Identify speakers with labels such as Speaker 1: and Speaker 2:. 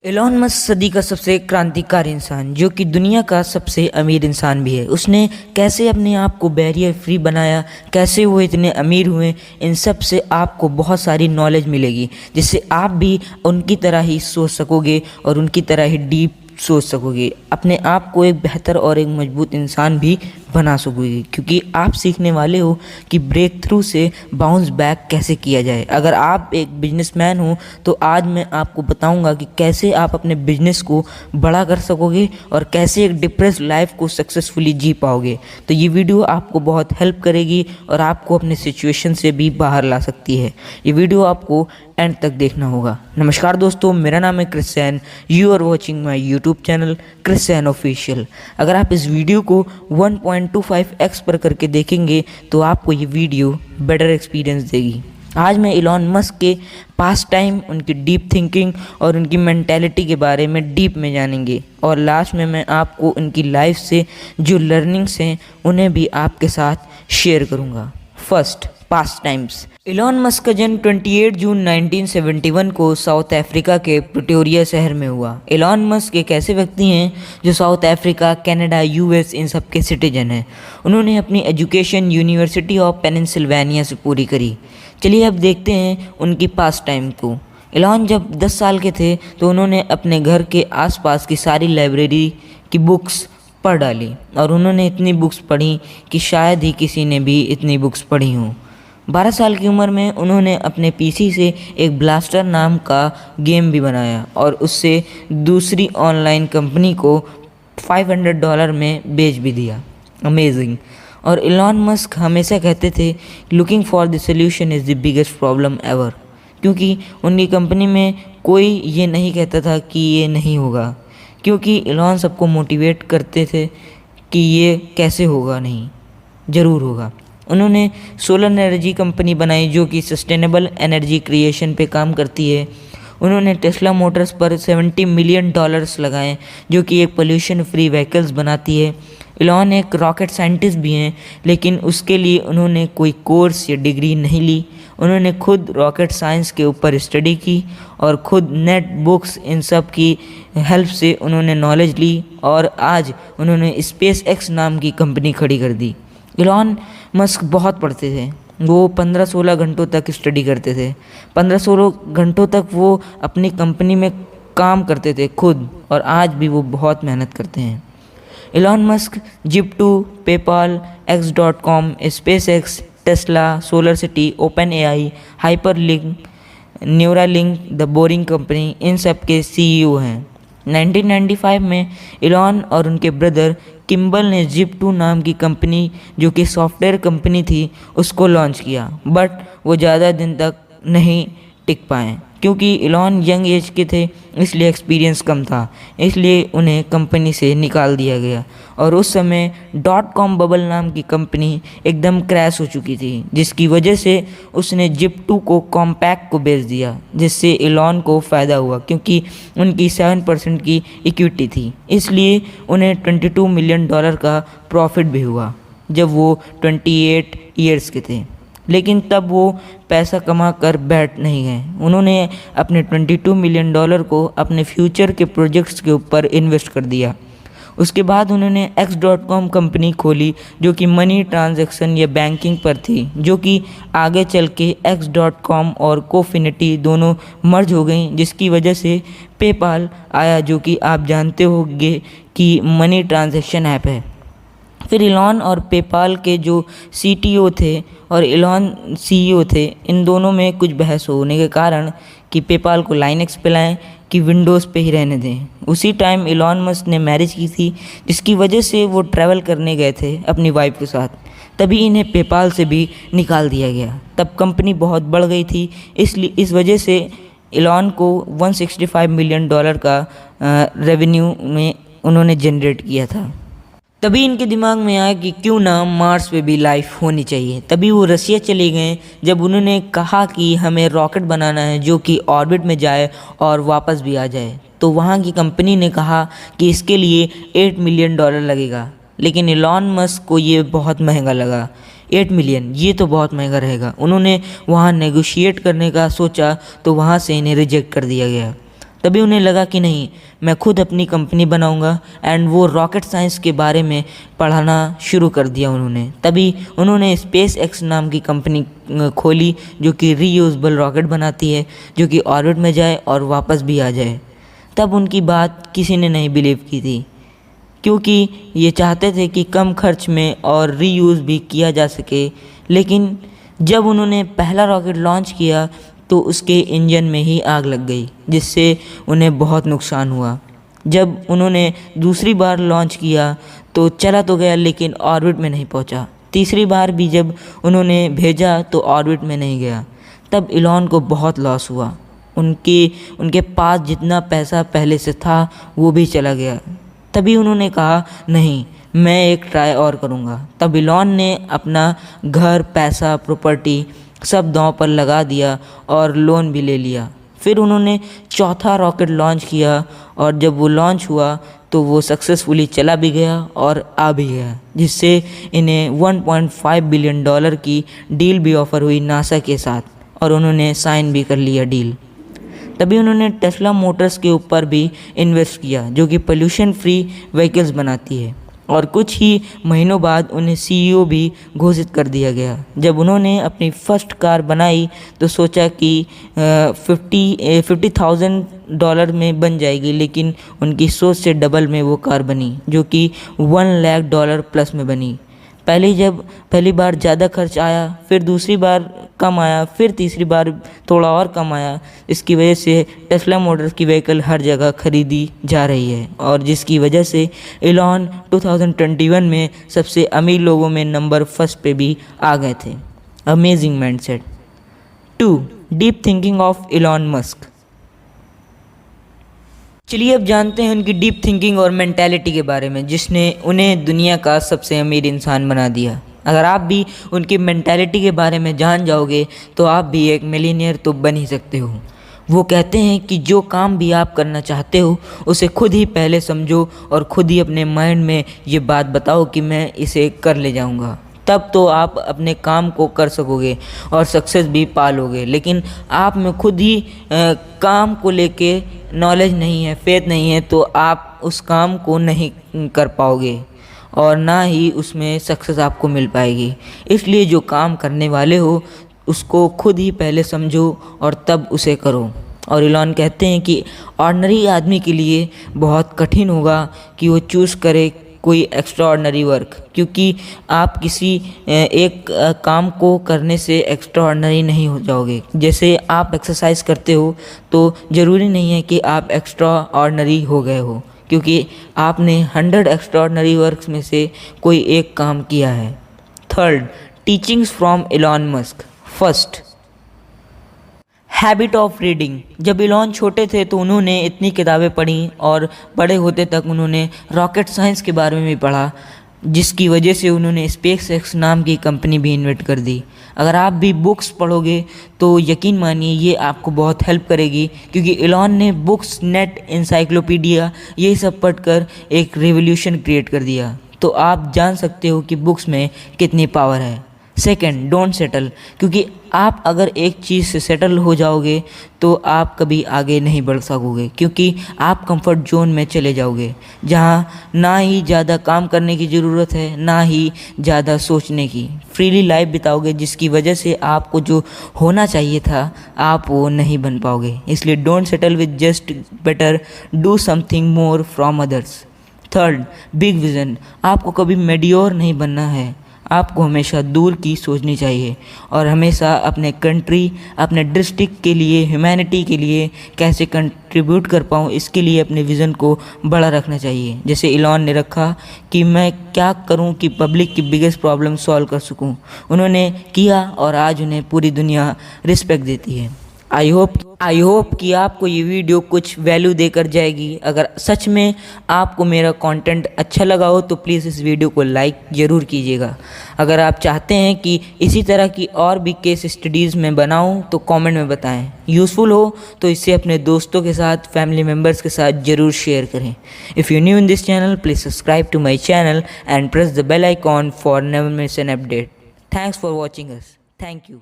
Speaker 1: Elon Musk सदी का सबसे क्रांतिकारी इंसान जो कि दुनिया का सबसे अमीर इंसान भी है। उसने कैसे अपने आप को बैरियर फ्री बनाया, कैसे वो इतने अमीर हुए, इन सब से आपको बहुत सारी नॉलेज मिलेगी जिससे आप भी उनकी तरह ही सोच सकोगे और उनकी तरह ही डीप सोच सकोगे, अपने आप को एक बेहतर और एक मजबूत इंसान भी बना सकोगे। क्योंकि आप सीखने वाले हो कि ब्रेक थ्रू से बाउंस बैक कैसे किया जाए। अगर आप एक बिजनेसमैन हो तो आज मैं आपको बताऊंगा कि कैसे आप अपने बिजनेस को बड़ा कर सकोगे और कैसे एक डिप्रेस लाइफ को सक्सेसफुली जी पाओगे। तो ये वीडियो आपको बहुत हेल्प करेगी और आपको अपने सिचुएशन से भी बाहर ला सकती है। ये वीडियो आपको एंड तक देखना होगा। नमस्कार दोस्तों, मेरा नाम है Christian. You are watching my YouTube channel Christian official. अगर आप इस वीडियो को 1.25x पर करके देखेंगे तो आपको ये वीडियो बेटर एक्सपीरियंस देगी। आज मैं एलॉन मस्क के पास्ट टाइम, उनकी डीप थिंकिंग और उनकी मेंटेलिटी के बारे में डीप में जानेंगे और लास्ट में मैं आपको उनकी लाइफ से जो लर्निंग्स हैं उन्हें भी आपके साथ शेयर करूँगा। First, past times. Elon Musk का जन्म 28 जून 1971 को साउथ अफ्रीका के प्रिटोरिया शहर में हुआ। एलॉन मस्क एक ऐसे व्यक्ति हैं जो साउथ अफ्रीका, कनाडा, यूएस इन सब के सिटीजन हैं। उन्होंने अपनी एजुकेशन यूनिवर्सिटी ऑफ पेनिसिल्वेनिया से पूरी करी। चलिए अब देखते हैं उनकी पास्ट टाइम को। एलॉन जब 10 साल के थे तो उन्होंने अपने घर के आसपास की सारी लाइब्रेरी की बुक्स पढ़ डाली और उन्होंने इतनी बुक्स पढ़ी कि शायद ही किसी ने भी इतनी बुक्स पढ़ी हों। 12 साल की उम्र में उन्होंने अपने पीसी से एक ब्लास्टर नाम का गेम भी बनाया और उससे दूसरी ऑनलाइन कंपनी को $500 में बेच भी दिया। अमेजिंग। और एलॉन मस्क हमेशा कहते थे looking for the solution is the biggest problem ever, क्योंकि उनकी कंपनी में कोई ये नहीं कहता था कि ये नहीं होगा, क्योंकि एलॉन सबको मोटिवेट करते थे कि ये कैसे होगा, नहीं, ज़रूर होगा। उन्होंने सोलर एनर्जी कंपनी बनाई जो कि सस्टेनेबल एनर्जी क्रिएशन पे काम करती है। उन्होंने टेस्ला मोटर्स पर $70 मिलियन लगाए जो कि एक पोल्यूशन फ्री व्हीकल्स बनाती है। एलॉन एक रॉकेट साइंटिस्ट भी हैं, लेकिन उसके लिए उन्होंने कोई कोर्स या डिग्री नहीं ली। उन्होंने खुद रॉकेट साइंस के ऊपर स्टडी की और खुद नेट बुक्स इन सब की हेल्प से उन्होंने नॉलेज ली और आज उन्होंने स्पेस एक्स नाम की कंपनी खड़ी कर दी। एलॉन मस्क बहुत पढ़ते थे। वो 15-16 घंटों तक स्टडी करते थे। 15-16 घंटों तक वो अपनी कंपनी में काम करते थे खुद, और आज भी वो बहुत मेहनत करते हैं। एलॉन मस्क जिप2, PayPal, x.com, SpaceX, Tesla, Solar City, Open AI, hyperlink, Neuralink, the Boring Company, इन सब के सीईओ हैं। 1995 में एलॉन और उनके ब्रदर किम्बल ने जिप2 नाम की कंपनी जो कि सॉफ्टवेयर कंपनी थी उसको लॉन्च किया, बट वो ज़्यादा दिन तक नहीं टिक पाए क्योंकि एलॉन यंग एज के थे, इसलिए एक्सपीरियंस कम था, इसलिए उन्हें कंपनी से निकाल दिया गया। और उस समय .com बबल नाम की कंपनी एकदम क्रैश हो चुकी थी, जिसकी वजह से उसने जिप2 को कॉम्पैक्ट को बेच दिया, जिससे एलॉन को फ़ायदा हुआ क्योंकि उनकी 7% की इक्विटी थी, इसलिए उन्हें $22 मिलियन का प्रॉफिट भी हुआ जब वो 28 ईयर्स के थे। लेकिन तब वो पैसा कमा कर बैठ नहीं गए। उन्होंने अपने $22 मिलियन को अपने फ्यूचर के प्रोजेक्ट्स के ऊपर इन्वेस्ट कर दिया। उसके बाद उन्होंने x.com कंपनी खोली जो कि मनी ट्रांजैक्शन या बैंकिंग पर थी, जो कि आगे चल के x.com और कोफिनिटी दोनों मर्ज हो गई, जिसकी वजह से पेपाल आया जो कि आप जानते होंगे कि मनी ट्रांजैक्शन ऐप है। फिर एलॉन और पेपाल के जो सीटीओ थे और एलॉन सीईओ थे, इन दोनों में कुछ बहस होने के कारण कि पेपाल को लाइनक्स पे लाएं कि विंडोज़ पे ही रहने दें। उसी टाइम एलॉन मस्क ने मैरिज की थी, जिसकी वजह से वो ट्रैवल करने गए थे अपनी वाइफ के साथ, तभी इन्हें पेपाल से भी निकाल दिया गया। तब कंपनी बहुत बढ़ गई थी, इसलिए इस वजह से एलॉन को $165 मिलियन का रेवेन्यू में उन्होंने जनरेट किया था। तभी इनके दिमाग में आया कि क्यों ना मार्स पे भी लाइफ होनी चाहिए। तभी वो रसिया चले गए, जब उन्होंने कहा कि हमें रॉकेट बनाना है जो कि ऑर्बिट में जाए और वापस भी आ जाए। तो वहाँ की कंपनी ने कहा कि इसके लिए $8 मिलियन लगेगा, लेकिन एलॉन मस्क को ये बहुत महंगा लगा। 8 मिलियन ये तो बहुत महंगा रहेगा। उन्होंने वहाँ नेगोशिएट करने का सोचा तो वहाँ से इन्हें रिजेक्ट कर दिया गया। तभी उन्हें लगा कि नहीं, मैं खुद अपनी कंपनी बनाऊंगा। एंड वो रॉकेट साइंस के बारे में पढ़ाना शुरू कर दिया उन्होंने। तभी उन्होंने स्पेस एक्स नाम की कंपनी खोली, जो कि रीयूजेबल रॉकेट बनाती है, जो कि ऑर्बिट में जाए और वापस भी आ जाए। तब उनकी बात किसी ने नहीं बिलीव की थी, क्योंकि ये चाहते थे कि कम खर्च में और रीयूज़ भी किया जा सके। लेकिन जब उन्होंने पहला रॉकेट लॉन्च किया तो उसके इंजन में ही आग लग गई, जिससे उन्हें बहुत नुकसान हुआ। जब उन्होंने दूसरी बार लॉन्च किया तो चला तो गया, लेकिन ऑर्बिट में नहीं पहुंचा। तीसरी बार भी जब उन्होंने भेजा तो ऑर्बिट में नहीं गया। तब इलॉन को बहुत लॉस हुआ। उनके पास जितना पैसा पहले से था वो भी चला गया। तभी उन्होंने कहा, नहीं, मैं एक ट्राई और करूँगा। तब इलॉन ने अपना घर, पैसा, प्रॉपर्टी सब दांव पर लगा दिया और लोन भी ले लिया। फिर उन्होंने चौथा रॉकेट लॉन्च किया, और जब वो लॉन्च हुआ तो वो सक्सेसफुली चला भी गया और आ भी गया, जिससे इन्हें $1.5 बिलियन की डील भी ऑफ़र हुई नासा के साथ, और उन्होंने साइन भी कर लिया डील। तभी उन्होंने टेस्ला मोटर्स के ऊपर भी इन्वेस्ट किया, जो कि पोल्यूशन फ्री व्हीकल्स बनाती है। और कुछ ही महीनों बाद उन्हें सीईओ भी घोषित कर दिया गया। जब उन्होंने अपनी फर्स्ट कार बनाई तो सोचा कि $50,000 में बन जाएगी, लेकिन उनकी सोच से डबल में वो कार बनी, जो कि $1 लाख प्लस में बनी। पहली बार ज़्यादा खर्च आया, फिर दूसरी बार कम आया, फिर तीसरी बार थोड़ा और कम आया। इसकी वजह से टेस्ला मोटर्स की व्हीकल हर जगह खरीदी जा रही है, और जिसकी वजह से इलॉन 2021 में सबसे अमीर लोगों में नंबर 1 पे भी आ गए थे। Amazing mindset. 2. Deep thinking of Elon Musk. चलिए अब जानते हैं उनकी डीप थिंकिंग और मेंटालिटी के बारे में, जिसने उन्हें दुनिया का सबसे अमीर इंसान बना दिया। अगर आप भी उनकी मेंटालिटी के बारे में जान जाओगे तो आप भी एक मिलीनियर तो बन ही सकते हो। वो कहते हैं कि जो काम भी आप करना चाहते हो उसे खुद ही पहले समझो और खुद ही अपने माइंड में ये बात बताओ कि मैं इसे कर ले जाऊंगा। तब तो आप अपने काम को कर सकोगे और सक्सेस भी पा लोगे। लेकिन आप में खुद ही काम को लेके नॉलेज नहीं है, फेथ नहीं है, तो आप उस काम को नहीं कर पाओगे और ना ही उसमें सक्सेस आपको मिल पाएगी। इसलिए जो काम करने वाले हो उसको खुद ही पहले समझो और तब उसे करो। और इलॉन कहते हैं कि ऑर्डिनरी आदमी के लिए बहुत कठिन होगा कि वो चूज़ करे कोई एक्स्ट्रा ऑर्डिनरी वर्क, क्योंकि आप किसी एक काम को करने से एक्स्ट्रा ऑर्डिनरी नहीं हो जाओगे। जैसे आप एक्सरसाइज करते हो तो ज़रूरी नहीं है कि आप एक्स्ट्रा ऑर्डिनरी हो गए हो, क्योंकि आपने 100 एक्स्ट्रा ऑर्डिनरी वर्क्स में से कोई एक काम किया है। 3. Teachings from Elon Musk. First, habit of reading. जब इलॉन छोटे थे तो उन्होंने इतनी किताबें पढ़ी और बड़े होते तक उन्होंने रॉकेट साइंस के बारे में भी पढ़ा, जिसकी वजह से उन्होंने स्पेस एक्स नाम की कंपनी भी इन्वेंट कर दी। अगर आप भी बुक्स पढ़ोगे तो यकीन मानिए ये आपको बहुत हेल्प करेगी, क्योंकि इलॉन ने बुक्स, नेट, इंसाइक्लोपीडिया ये सब पढ़कर एक रेवोल्यूशन क्रिएट कर दिया। तो आप जान सकते हो कि बुक्स में कितनी पावर है। सेकेंड, डोंट सेटल, क्योंकि आप अगर एक चीज़ से सेटल हो जाओगे तो आप कभी आगे नहीं बढ़ सकोगे, क्योंकि आप कंफर्ट जोन में चले जाओगे, जहाँ ना ही ज़्यादा काम करने की ज़रूरत है ना ही ज़्यादा सोचने की। फ्रीली लाइफ बिताओगे, जिसकी वजह से आपको जो होना चाहिए था आप वो नहीं बन पाओगे। इसलिए don't settle with just better, do something more from others. Third, big vision. आपको कभी मेडियोर नहीं बनना है, आपको हमेशा दूर की सोचनी चाहिए और हमेशा अपने कंट्री, अपने डिस्ट्रिक्ट के लिए, ह्यूमैनिटी के लिए कैसे कंट्रीब्यूट कर पाऊँ, इसके लिए अपने विज़न को बड़ा रखना चाहिए। जैसे इलॉन ने रखा कि मैं क्या करूँ कि पब्लिक की बिगेस्ट प्रॉब्लम सॉल्व कर सकूँ। उन्होंने किया और आज उन्हें पूरी दुनिया रिस्पेक्ट देती है। आई होप कि आपको ये वीडियो कुछ वैल्यू देकर जाएगी। अगर सच में आपको मेरा कंटेंट अच्छा लगा हो तो प्लीज़ इस वीडियो को लाइक ज़रूर कीजिएगा। अगर आप चाहते हैं कि इसी तरह की और भी केस स्टडीज़ में बनाऊं तो कमेंट में बताएं। यूज़फुल हो तो इसे अपने दोस्तों के साथ, फैमिली मेम्बर्स के साथ ज़रूर शेयर करें। If you new in this channel please subscribe to my channel and press the bell icon for never miss an update. Thanks for watching us. Thank you.